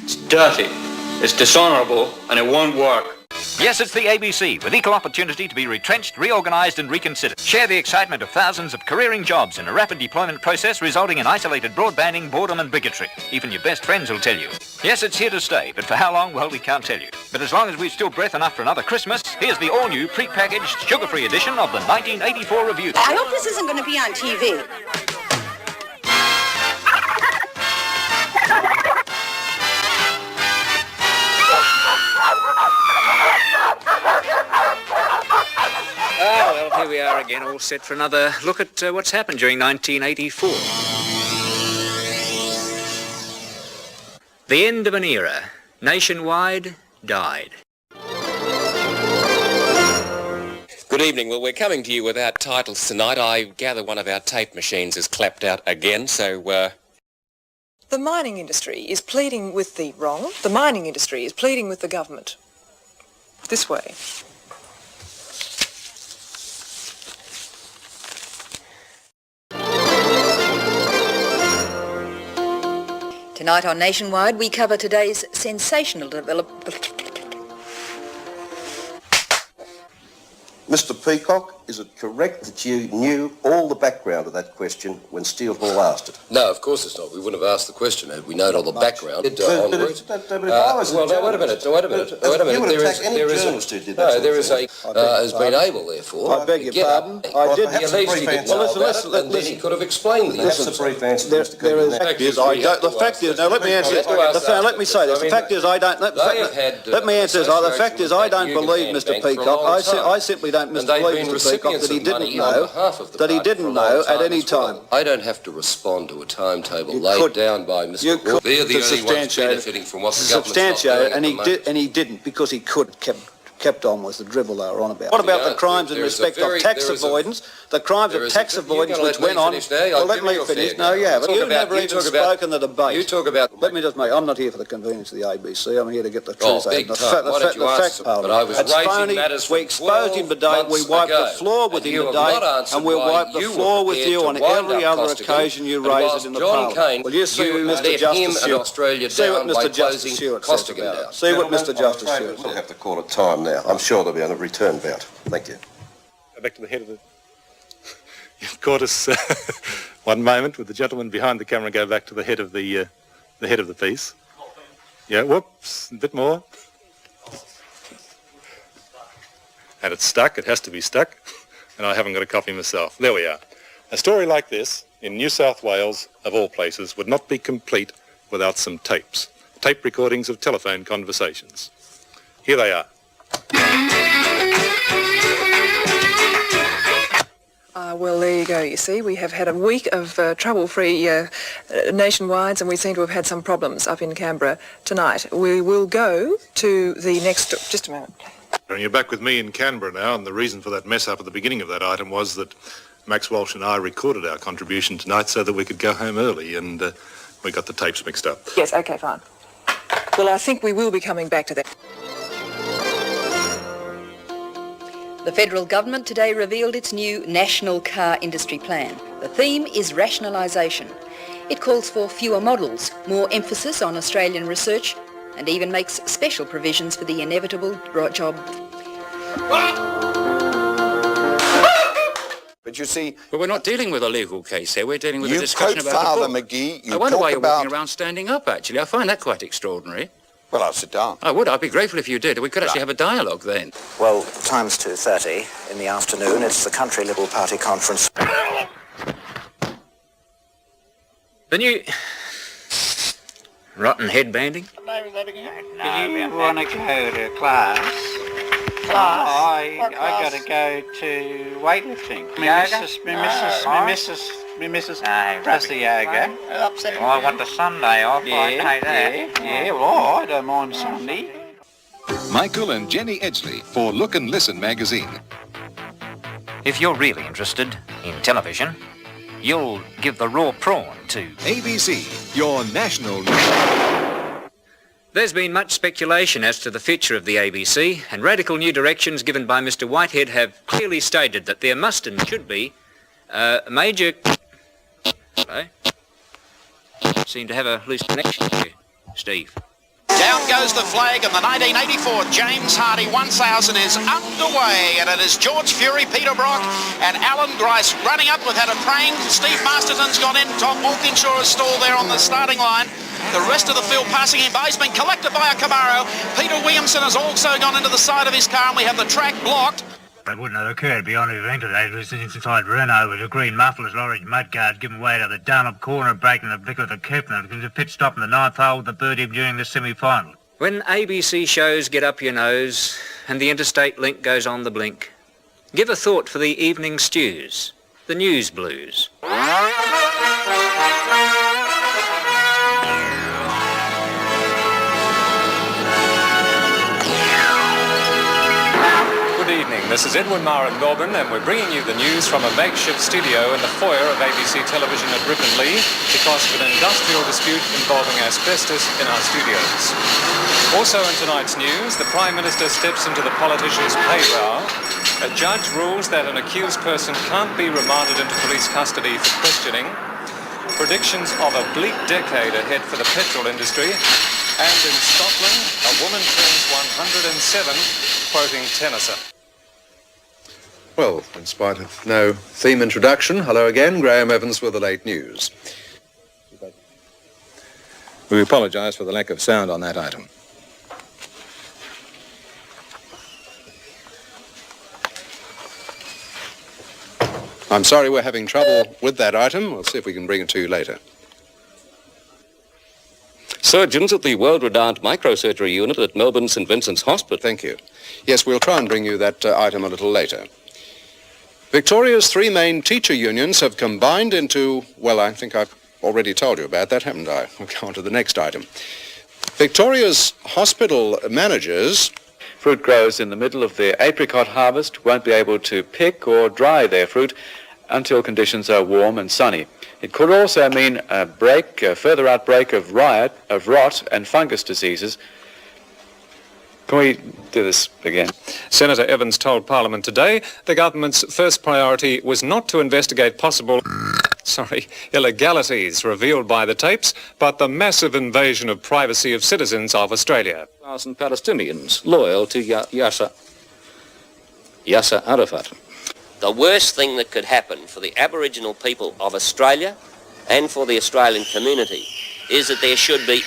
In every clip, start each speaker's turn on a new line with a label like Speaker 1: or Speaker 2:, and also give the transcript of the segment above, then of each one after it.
Speaker 1: It's dirty, it's dishonourable, and it won't work.
Speaker 2: Yes, it's the ABC, with equal opportunity to be retrenched, reorganised and reconsidered. Share the excitement of thousands of careering jobs in a rapid deployment process resulting in isolated broadbanding, boredom and bigotry. Even your best friends will tell you. Yes, it's here to stay, but for how long, well, we can't tell you. But as long as we've still breath enough for another Christmas, here's the all-new pre-packaged, sugar-free edition of the 1984 Revue.
Speaker 3: I hope this isn't going to be on TV.
Speaker 2: Oh, well, here we are again, all set for another look at what's happened during 1984. The end of an era. Nationwide died.
Speaker 4: Good evening. Well, we're coming to you without titles tonight. I gather one of our tape machines is clapped out again, so,
Speaker 5: The mining industry is pleading with the wrong. The mining industry is pleading with the government. This way.
Speaker 3: Tonight on Nationwide, we cover today's sensational development.
Speaker 6: Mr. Peacock, is it correct that you knew all the background of that question when Steele Hall asked it?
Speaker 7: No, of course it's not. We wouldn't have asked the question had we known all the background. Wait a minute.
Speaker 6: You would attack any journalist who did that.
Speaker 7: No, there is has been able, therefore.
Speaker 8: I beg your pardon. I did.
Speaker 7: At least he didn't know about it, and then he could have explained the
Speaker 6: That's a brief answer, Mr. Cooper.
Speaker 8: The fact is, now let me answer. Let me say this. The fact is, I don't. Let me answer this. The fact is, I don't believe Mr. Peacock. I simply don't believe Mr. Peacock that he didn't know at any time.
Speaker 7: I don't have to respond to a timetable laid down by Mr. Hall. They're the only ones benefiting from what the government's not doing.
Speaker 8: And he didn't because he could kept on with the drivel they were on about. What about the crimes in respect of tax avoidance? The crimes of tax avoidance which went on. Well, let me finish. No, yeah, but you've never even spoken the debate.
Speaker 7: You talk about.
Speaker 8: Let me just make. I'm not here for the convenience of the ABC. I'm here to get the truth out.
Speaker 7: Big time. Why don't you ask? But I was raising matters.
Speaker 8: We exposed him today. We wiped the floor with him today, and we'll wipe the floor with you on every other occasion you raise it in the Parliament. Well, you see what Mr. Justice Stewart. See what Mr. Justice Stewart says about it. See what Mr. Justice Stewart says.
Speaker 6: We'll have to call it time now. I'm sure there'll be a return bout. Thank you.
Speaker 9: Go back to the head of the... You've caught us one moment with the gentleman behind the camera. Go back to the head of the piece. Yeah, whoops, a bit more. And it's stuck. It has to be stuck. And I haven't got a copy myself. There we are. A story like this in New South Wales, of all places, would not be complete without some tapes. Tape recordings of telephone conversations. Here they are.
Speaker 5: Well, there you go, you see. We have had a week of trouble-free nationwides, and we seem to have had some problems up in Canberra tonight. We will go to the next... Just a moment.
Speaker 9: And you're back with me in Canberra now, and the reason for that mess-up at the beginning of that item was that Max Walsh and I recorded our contribution tonight so that we could go home early, and we got the tapes mixed up.
Speaker 5: Yes, OK, fine. Well, I think we will be coming back to that.
Speaker 3: The federal government today revealed its new National Car Industry Plan. The theme is rationalisation. It calls for fewer models, more emphasis on Australian research, and even makes special provisions for the inevitable job.
Speaker 10: But you see...
Speaker 2: But we're not dealing with a legal case here, we're dealing with a discussion about
Speaker 10: Father
Speaker 2: the book.
Speaker 10: McGee,
Speaker 2: I wonder why you're walking around standing up, actually. I find that quite extraordinary.
Speaker 10: Well, I'll sit down.
Speaker 2: I would. I'd be grateful if you did. We could actually have a dialogue then.
Speaker 11: Well, time's 2:30 in the afternoon. It's the Country Liberal Party conference.
Speaker 2: The new... rotten headbanding?
Speaker 12: Do you want to go to class? I got to go to weightlifting. My missus does the yoga. Well, I want the Sunday off. I pay that. Yeah, well, I don't mind Sunday.
Speaker 13: Michael and Jenny Edgley for Look and Listen magazine.
Speaker 2: If you're really interested in television, you'll give the raw prawn to
Speaker 13: ABC, your national...
Speaker 2: There's been much speculation as to the future of the ABC, and radical new directions given by Mr. Whitehead have clearly stated that there must and should be a major... Hello? Seem to have a loose connection here, Steve.
Speaker 10: Down goes the flag, and the 1984 James Hardy 1000 is underway, and it is George Fury, Peter Brock and Alan Grice running up with Had a Praying. Steve Masterton's gone in, Tom Walkinshaw is stalled there on the starting line. The rest of the field passing him by. He's been collected by a Camaro. Peter Williamson has also gone into the side of his car, and we have the track blocked.
Speaker 14: It wouldn't have occurred beyond the event today. It was inside Renault with the green mufflers, orange mudguards giving way to the Dunlop corner break and the Vic of the Kepner. It was a pit stop in the 9th hole with the birdie during the semi-final.
Speaker 2: When ABC shows get up your nose and the interstate link goes on the blink, give a thought for the evening stews, the news blues.
Speaker 15: Good evening, this is Edwin Marr in Melbourne, and we're bringing you the news from a makeshift studio in the foyer of ABC Television at Ripon Lee because of an industrial dispute involving asbestos in our studios. Also in tonight's news, the Prime Minister steps into the politician's pay row. A judge rules that an accused person can't be remanded into police custody for questioning. Predictions of a bleak decade ahead for the petrol industry. And in Scotland, a woman turns 107, quoting Tennyson.
Speaker 16: Well, in spite of no theme introduction, hello again, Graham Evans with the late news.
Speaker 9: We apologise for the lack of sound on that item. I'm sorry we're having trouble with that item. We'll see if we can bring it to you later.
Speaker 4: Surgeons at the world-renowned microsurgery unit at Melbourne St Vincent's Hospital.
Speaker 16: Thank you. Yes, we'll try and bring you that item a little later. Victoria's three main teacher unions have combined into, well, I think I've already told you about that, haven't I? We'll go on to the next item. Victoria's hospital managers...
Speaker 17: Fruit growers in the middle of their apricot harvest won't be able to pick or dry their fruit until conditions are warm and sunny. It could also mean a further outbreak of rot and fungus diseases. Can we do this again?
Speaker 15: Senator Evans told Parliament today the government's first priority was not to investigate possible illegalities revealed by the tapes, but the massive invasion of privacy of citizens of Australia.
Speaker 18: 1,000 Palestinians loyal to Yasser Arafat.
Speaker 4: The worst thing that could happen for the Aboriginal people of Australia and for the Australian community is that there should be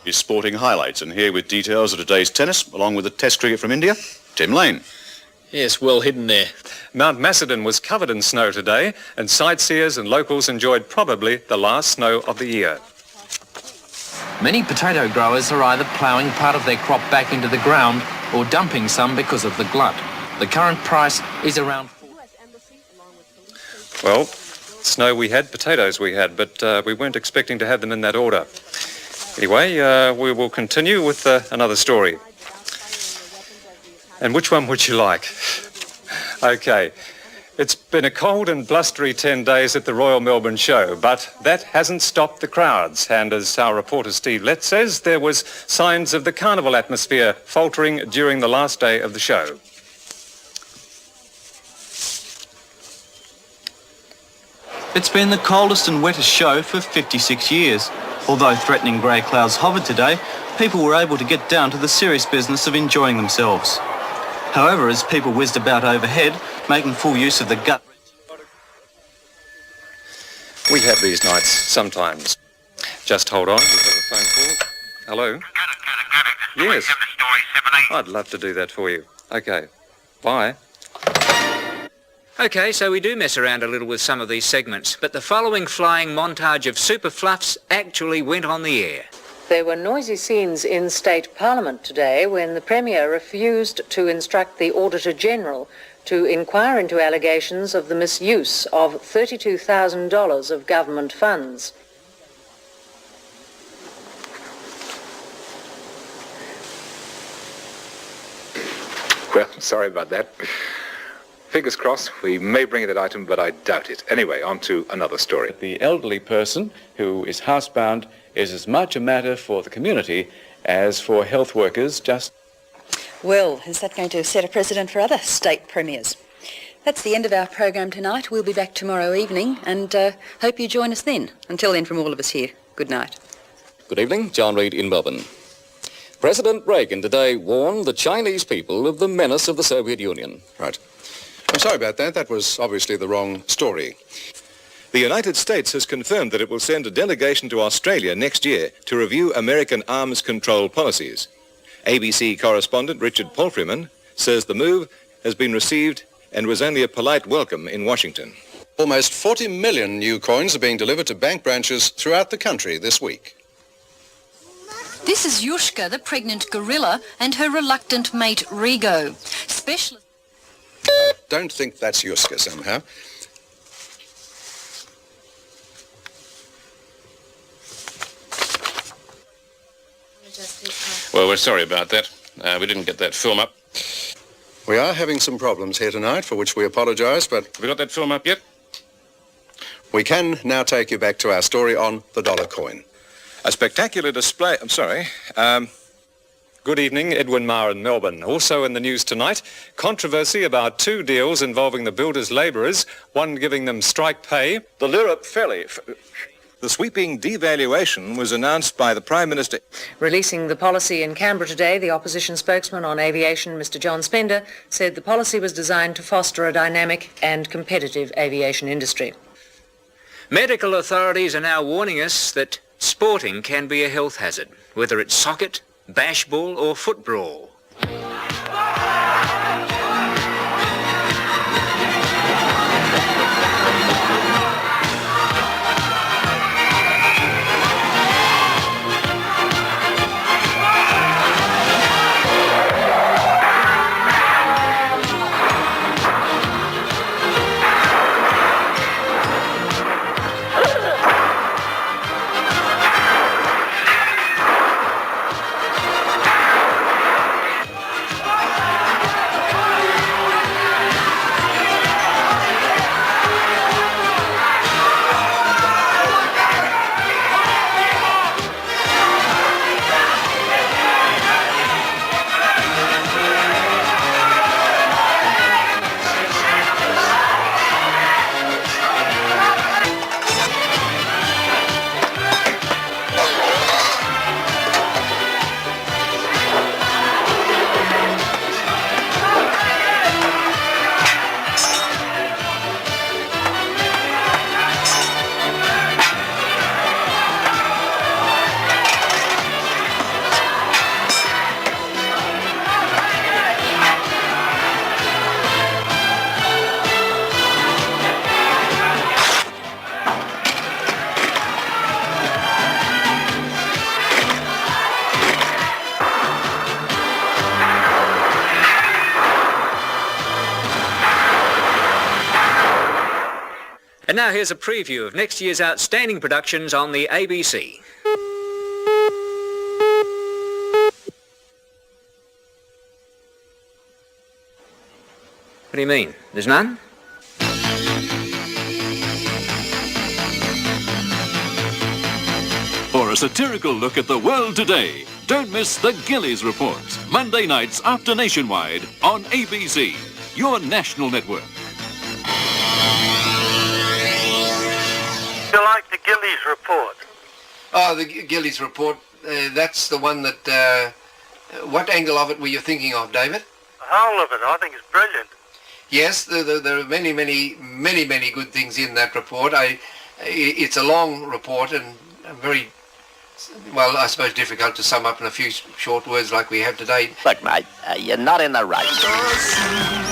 Speaker 19: Is sporting highlights, and here with details of today's tennis, along with the Test cricket from India, Tim Lane.
Speaker 15: Yes, well hidden there. Mount Macedon was covered in snow today, and sightseers and locals enjoyed probably the last snow of the year.
Speaker 20: Many potato growers are either ploughing part of their crop back into the ground or dumping some because of the glut. The current price is around...
Speaker 15: Well, snow we had, potatoes we had, but we weren't expecting to have them in that order. Anyway, we will continue with another story. And which one would you like? Okay. It's been a cold and blustery 10 days at the Royal Melbourne Show, but that hasn't stopped the crowds. And as our reporter Steve Lett says, there was signs of the carnival atmosphere faltering during the last day of the show.
Speaker 21: It's been the coldest and wettest show for 56 years. Although threatening grey clouds hovered today, people were able to get down to the serious business of enjoying themselves. However, as people whizzed about overhead, making full use of the gut...
Speaker 15: We have these nights sometimes. Just hold on, we have a phone call. Hello? Yes. I'd love to do that for you. Okay. Bye.
Speaker 2: Okay, so we do mess around a little with some of these segments, but the following flying montage of super fluffs actually went on the air.
Speaker 22: There were noisy scenes in State Parliament today when the Premier refused to instruct the Auditor-General to inquire into allegations of the misuse of $32,000 of government funds.
Speaker 13: Well, sorry about that. Fingers crossed, we may bring that item, but I doubt it. Anyway, on to another story.
Speaker 17: The elderly person who is housebound is as much a matter for the community as for health workers.
Speaker 3: Well, is that going to set a precedent for other state premiers? That's the end of our program tonight. We'll be back tomorrow evening and hope you join us then. Until then, from all of us here, Good night.
Speaker 18: Good evening, John Reid in Melbourne. President Reagan today warned the Chinese people of the menace of the Soviet Union.
Speaker 16: Right. I'm sorry about that. That was obviously the wrong story.
Speaker 9: The United States has confirmed that it will send a delegation to Australia next year to review American arms control policies. ABC correspondent Richard Palfreyman says the move has been received and was only a polite welcome in Washington.
Speaker 16: Almost 40 million new coins are being delivered to bank branches throughout the country this week.
Speaker 1: This is Yushka, the pregnant gorilla, and her reluctant mate Rigo.
Speaker 16: Don't think that's Yushka somehow.
Speaker 7: Well, we're sorry about that. We didn't get that film up.
Speaker 16: We are having some problems here tonight, for which we apologise, but...
Speaker 7: Have we got that film up yet?
Speaker 16: We can now take you back to our story on the dollar coin.
Speaker 9: A spectacular display... I'm sorry.
Speaker 15: Good evening, Edwin Marr in Melbourne. Also in the news tonight, controversy about two deals involving the builders' labourers, one giving them strike pay.
Speaker 9: The lira fell. The sweeping devaluation was announced by the Prime Minister.
Speaker 22: Releasing the policy in Canberra today, the opposition spokesman on aviation, Mr John Spender, said the policy was designed to foster a dynamic and competitive aviation industry.
Speaker 2: Medical authorities are now warning us that sporting can be a health hazard, whether it's socket, bashball or foot brawl. And now here's a preview of next year's outstanding productions on the ABC. What do you mean? There's none?
Speaker 23: For a satirical look at the world today, don't miss the Gillies Report, Monday nights after Nationwide on ABC, your national network.
Speaker 24: You like the Gillies Report?
Speaker 25: Oh, the Gillies Report, that's the one that... what angle of it were you thinking of, David?
Speaker 24: The whole of it. I think it's brilliant.
Speaker 25: Yes, there are many good things in that report. It's a long report and very, well, I suppose difficult to sum up in a few short words like we have today.
Speaker 26: Look, mate, you're not in the race.